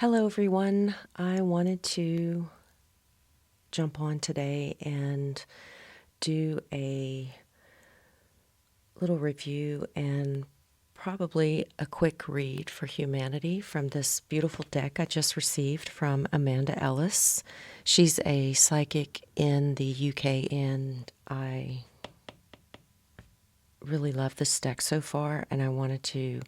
Hello, everyone. I wanted to jump on today and do a little review and probably a quick read for humanity from this beautiful deck I just received from Amanda Ellis. She's a psychic in the UK, and I really love this deck so far, and I wanted to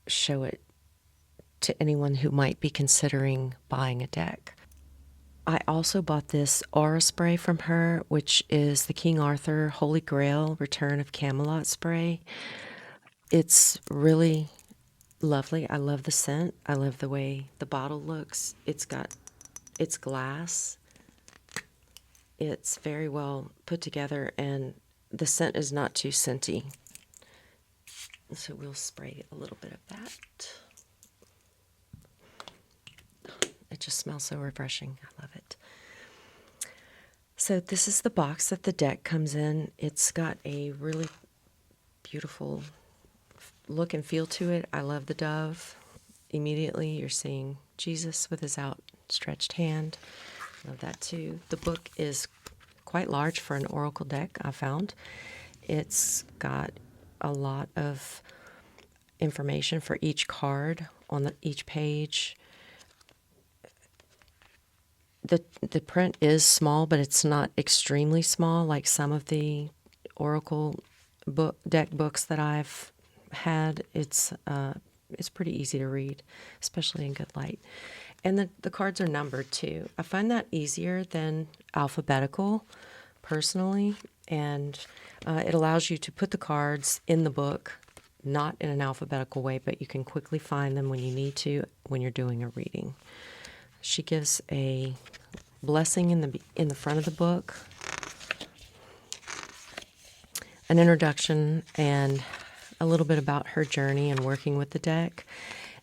show it to anyone who might be considering buying a deck. I also bought this aura spray from her, which is the King Arthur Holy Grail Return of Camelot spray. It's really lovely. I love the scent. I love the way the bottle looks. It's glass. It's very well put together, and the scent is not too scenty. So we'll spray a little bit of that. It just smells so refreshing. I love it. So this is the box that the deck comes in. It's got a really beautiful look and feel to it. I love the dove. Immediately you're seeing Jesus with his outstretched hand. Love that too. The book is quite large for an oracle deck, I found. It's got a lot of information for each card on each page. The print is small, but it's not extremely small like some of the oracle deck books that I've had. It's pretty easy to read, especially in good light. And the cards are numbered too. I find that easier than alphabetical, personally, and it allows you to put the cards in the book, not in an alphabetical way, but you can quickly find them when you need to when you're doing a reading. She gives a blessing in the front of the book, an introduction, and a little bit about her journey and working with the deck.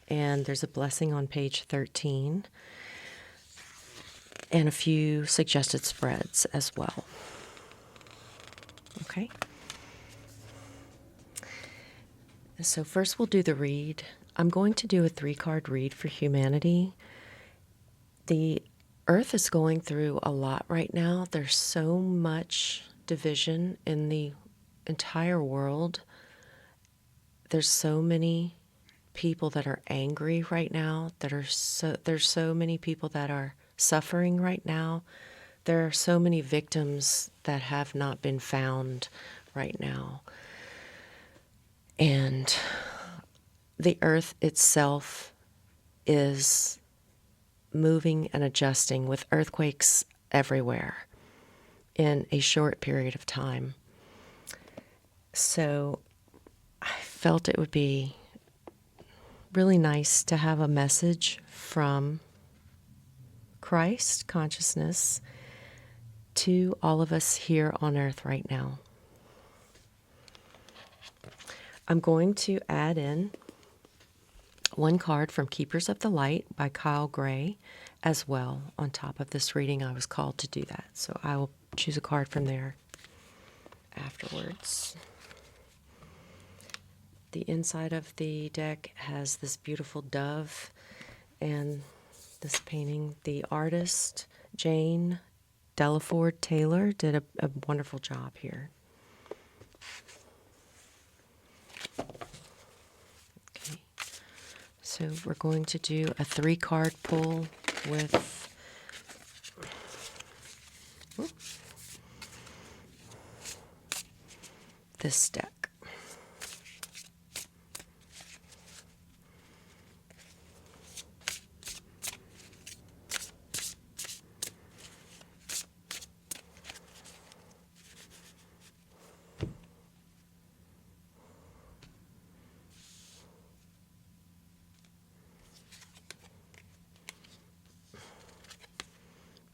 And there's a blessing on page 13 and a few suggested spreads as well. Okay. So first we'll do the read. I'm going to do a 3-card read for humanity. The Earth is going through a lot right now. There's so much division in the entire world. There's so many people that are angry right now. There's so many people that are suffering right now. There are so many victims that have not been found right now. And the Earth itself is moving and adjusting with earthquakes everywhere in a short period of time. So I felt it would be really nice to have a message from Christ consciousness to all of us here on earth right now. I'm going to add in one card from Keepers of the Light by Kyle Gray as well. On top of this reading, I was called to do that. So I will choose a card from there afterwards. The inside of the deck has this beautiful dove and this painting. The artist, Jane Delaford Taylor, did a wonderful job here. So we're going to do a 3-card pull with this deck.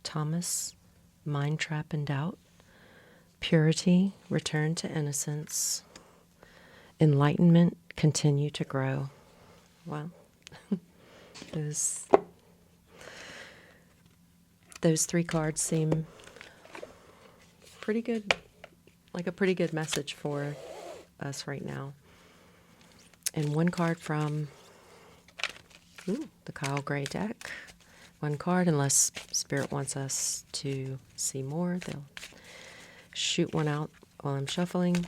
Thomas, Mind Trap and Doubt. Purity, Return to Innocence. Enlightenment, Continue to Grow. Well, those 3 cards seem pretty good, like a pretty good message for us right now. And one card from Ooh, the Kyle Gray deck. One card, unless Spirit wants us to see more, they'll shoot one out while I'm shuffling.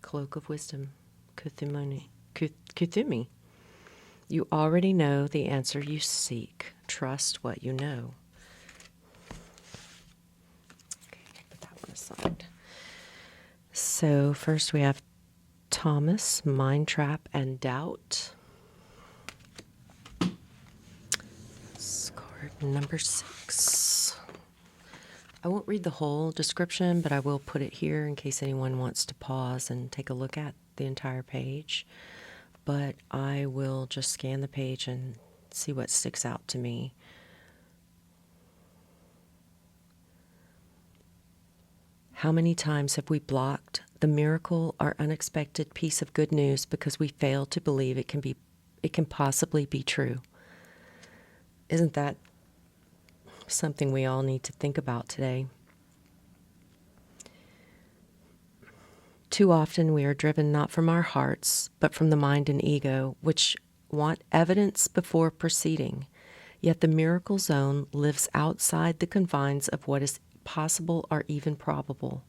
Cloak of Wisdom, Kuthumi. You already know the answer you seek. Trust what you know. Okay, put that one aside. So first we have Thomas, Mind Trap, and Doubt. This card number 6. I won't read the whole description, but I will put it here in case anyone wants to pause and take a look at the entire page. But I will just scan the page and see what sticks out to me. How many times have we blocked the miracle or unexpected piece of good news because we fail to believe it can possibly be true? Isn't that something we all need to think about today? Too often we are driven not from our hearts, but from the mind and ego, which want evidence before proceeding. Yet the miracle zone lives outside the confines of what is possible or even probable.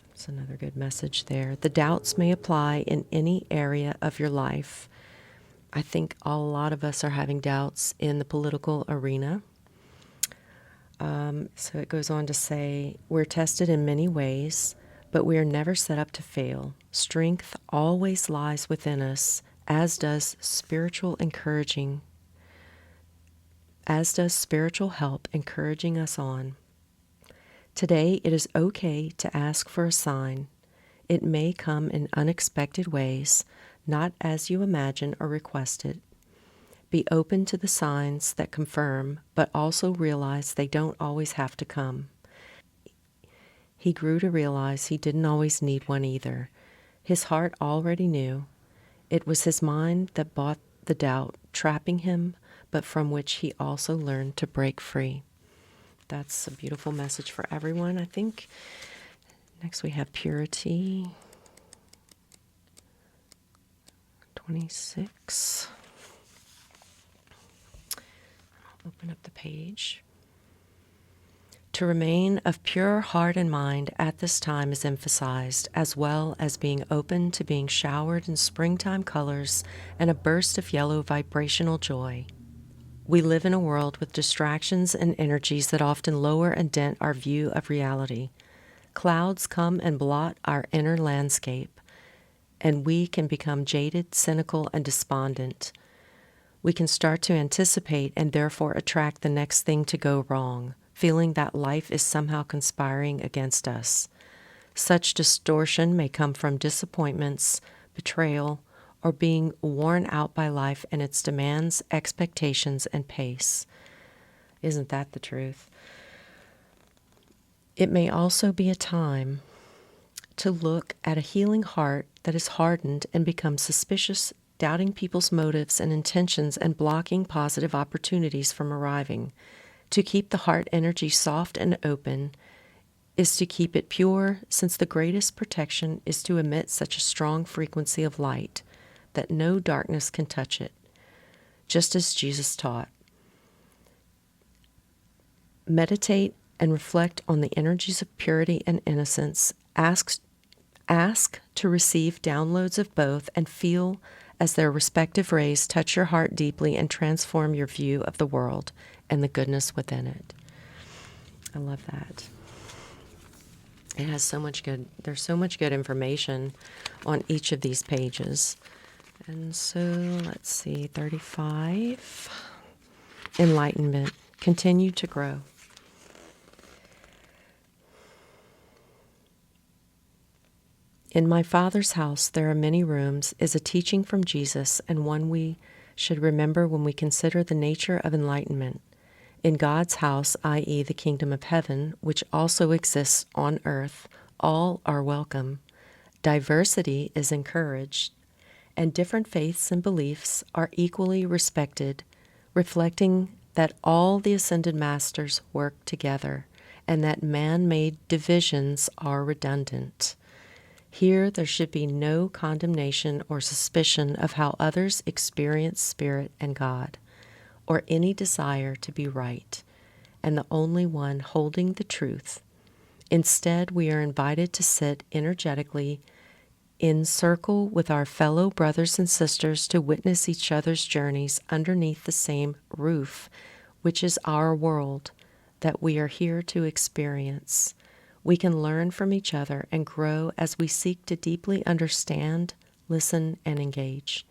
That's another good message there. The doubts may apply in any area of your life. I think a lot of us are having doubts in the political arena. So it goes on to say, we're tested in many ways, but we are never set up to fail. Strength always lies within us, as does spiritual help encouraging us on. Today, it is okay to ask for a sign. It may come in unexpected ways, not as you imagine or request it. Be open to the signs that confirm, but also realize they don't always have to come. He grew to realize he didn't always need one either. His heart already knew. It was his mind that bought the doubt, trapping him, but from which he also learned to break free. That's a beautiful message for everyone, I think. Next we have Purity. 26. I'll open up the page. To remain of pure heart and mind at this time is emphasized, as well as being open to being showered in springtime colors and a burst of yellow vibrational joy. We live in a world with distractions and energies that often lower and dent our view of reality. Clouds come and blot our inner landscape, and we can become jaded, cynical, and despondent. We can start to anticipate and therefore attract the next thing to go wrong, feeling that life is somehow conspiring against us. Such distortion may come from disappointments, betrayal, or being worn out by life and its demands, expectations, and pace. Isn't that the truth? It may also be a time to look at a healing heart that is hardened and become suspicious, doubting people's motives and intentions and blocking positive opportunities from arriving. To keep the heart energy soft and open is to keep it pure, since the greatest protection is to emit such a strong frequency of light that no darkness can touch it, just as Jesus taught. Meditate and reflect on the energies of purity and innocence. Ask to receive downloads of both and feel as their respective rays touch your heart deeply and transform your view of the world and the goodness within it. I love that. It has there's so much good information on each of these pages. And so, let's see, 35. Enlightenment. Continue to grow. In my Father's house there are many rooms is a teaching from Jesus, and one we should remember when we consider the nature of enlightenment. In God's house, i.e. the kingdom of heaven, which also exists on earth, all are welcome. Diversity is encouraged, and different faiths and beliefs are equally respected, reflecting that all the ascended masters work together and that man-made divisions are redundant. Here there should be no condemnation or suspicion of how others experience Spirit and God, or any desire to be right, and the only one holding the truth. Instead, we are invited to sit energetically in circle with our fellow brothers and sisters to witness each other's journeys underneath the same roof, which is our world that we are here to experience. We can learn from each other and grow as we seek to deeply understand, listen, and engage.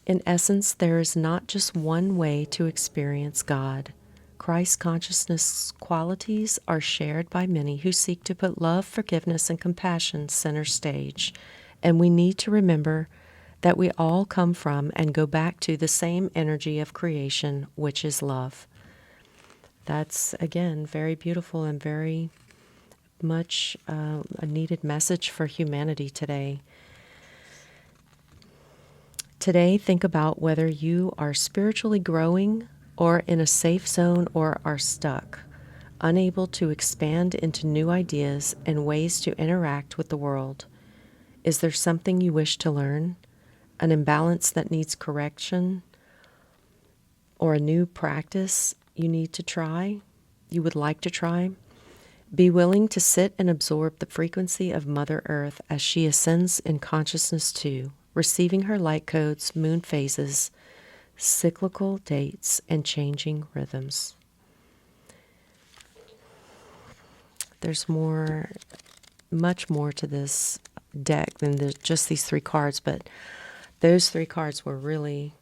In essence, there is not just one way to experience God. Christ consciousness qualities are shared by many who seek to put love, forgiveness, and compassion center stage. And we need to remember that we all come from and go back to the same energy of creation, which is love. That's, again, very beautiful and very much a needed message for humanity today. Today, think about whether you are spiritually growing or in a safe zone or are stuck, unable to expand into new ideas and ways to interact with the world. Is there something you wish to learn? An imbalance that needs correction? Or a new practice you need to try? You would like to try? Be willing to sit and absorb the frequency of Mother Earth as she ascends in consciousness too, receiving her light codes, moon phases, cyclical dates, and changing rhythms. There's much more to this deck than just these 3 cards, but those 3 cards were really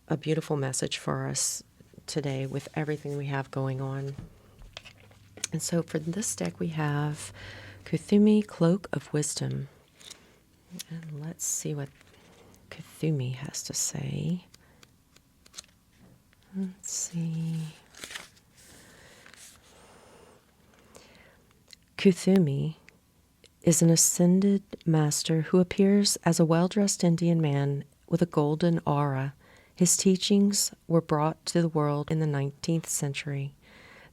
a beautiful message for us today with everything we have going on. And so for this deck we have Kuthumi, Cloak of Wisdom. And let's see what Kuthumi has to say. Let's see. Kuthumi is an ascended master who appears as a well-dressed Indian man with a golden aura. His teachings were brought to the world in the 19th century.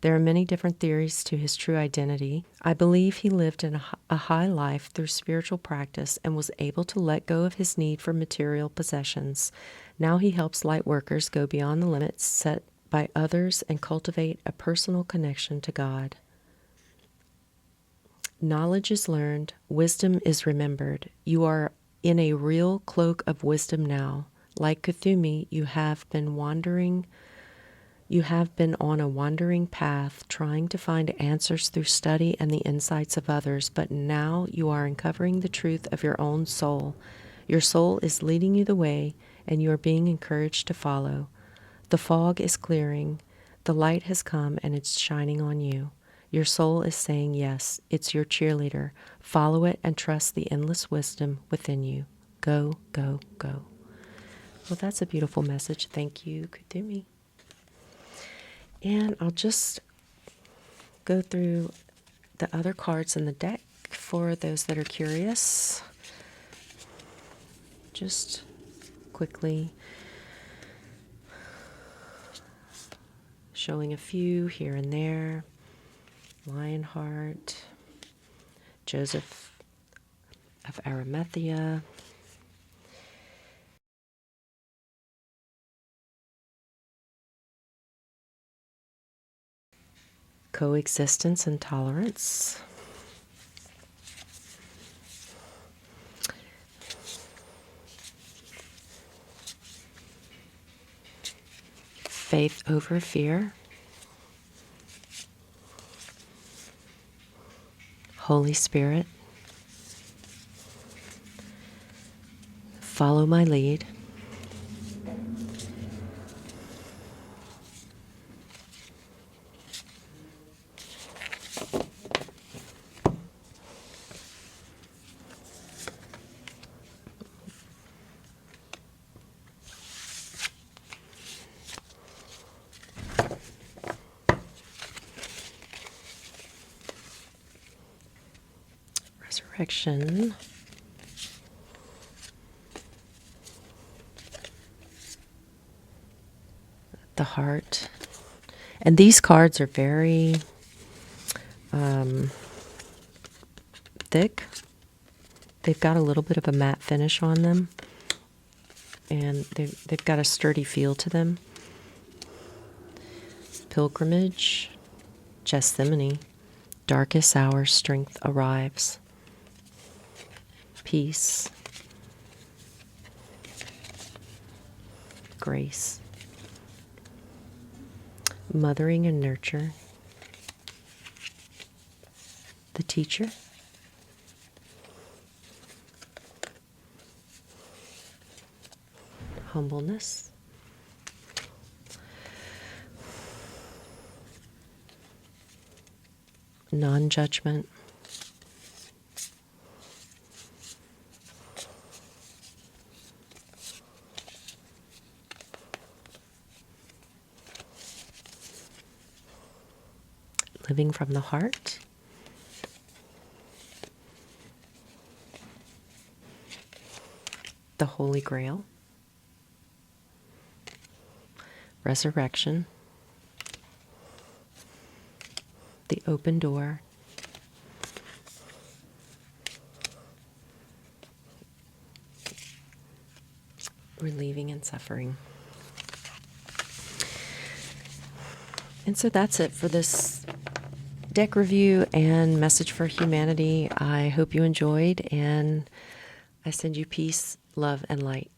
There are many different theories to his true identity. I believe he lived in a high life through spiritual practice and was able to let go of his need for material possessions. Now he helps light workers go beyond the limits set by others and cultivate a personal connection to God. Knowledge is learned, wisdom is remembered. You are in a real cloak of wisdom now. Like Kuthumi, you have been on a wandering path, trying to find answers through study and the insights of others, but now you are uncovering the truth of your own soul. Your soul is leading you the way, and you are being encouraged to follow. The fog is clearing, the light has come, and it's shining on you. Your soul is saying yes, it's your cheerleader. Follow it and trust the endless wisdom within you. Go, go, go. Well, that's a beautiful message. Thank you, Kuthumi. And I'll just go through the other cards in the deck for those that are curious. Just quickly showing a few here and there. Lionheart, Joseph of Arimathea, coexistence and tolerance, faith over fear, Holy Spirit, follow my lead, protection. The heart. And these cards are very thick. They've got a little bit of a matte finish on them. And they've got a sturdy feel to them. Pilgrimage, Gethsemane, darkest hour, strength arrives. Peace, grace, mothering and nurture. The teacher, humbleness, non-judgment, living from the heart, the Holy Grail, resurrection, the open door, relieving and suffering. And so that's it for this deck review and message for humanity. I hope you enjoyed, and I send you peace, love, and light.